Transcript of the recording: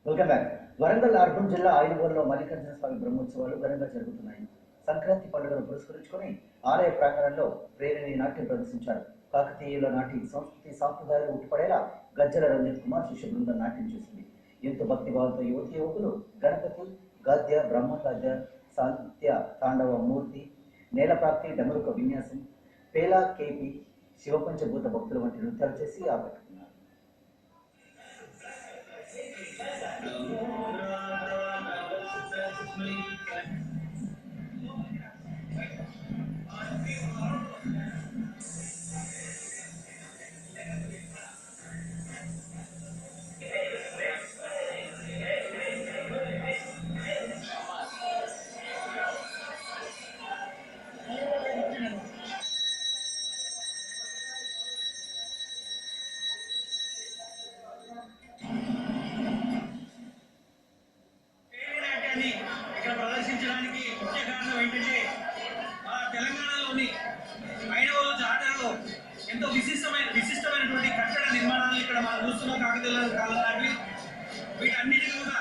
Welcome back. Warangal urban జిల్లా ఆయుర్వేదంలో మల్లికార్జున స్వామి బ్రహ్మోత్సవాలు ఘనంగా జరుగుతున్నాయి. సంక్రాంతి పండుగను పురస్కరించుకొని ఆలయ ప్రాంగణంలో ప్రేరణి నాట్యం ప్రదర్శించారు. కాకతీయుల నాటి సంస్కృతి సాంప్రదాయాలు ఉట్టిపడేలా గజ్జల రంజిత్ కుమార్ శిష్య బృందం నాట్యం చేసింది. ఎంతో భక్తిభావంతో యువతి యువకులు గణపతి గద్య బ్రహ్మగద్య సాంత్య తాండవ మూర్తి నేలప్రాప్తి డమరుక విన్యాసం పేలా కేపి శివపంచభూత భక్తుల వంటి నృత్యాలు చేసి ఆకట్టుకున్నారు. ఇక్కడ ప్రదర్శించడానికి ముఖ్య కారణం ఏంటంటే మా తెలంగాణలోని ఐనవోలు జాతరలో ఎంతో విశిష్టమైనటువంటి కట్టడ నిర్మాణాలు ఇక్కడ మనం చూస్తున్న కాకతీయుల కాలం నాటివి. వీటన్నిటిని కూడా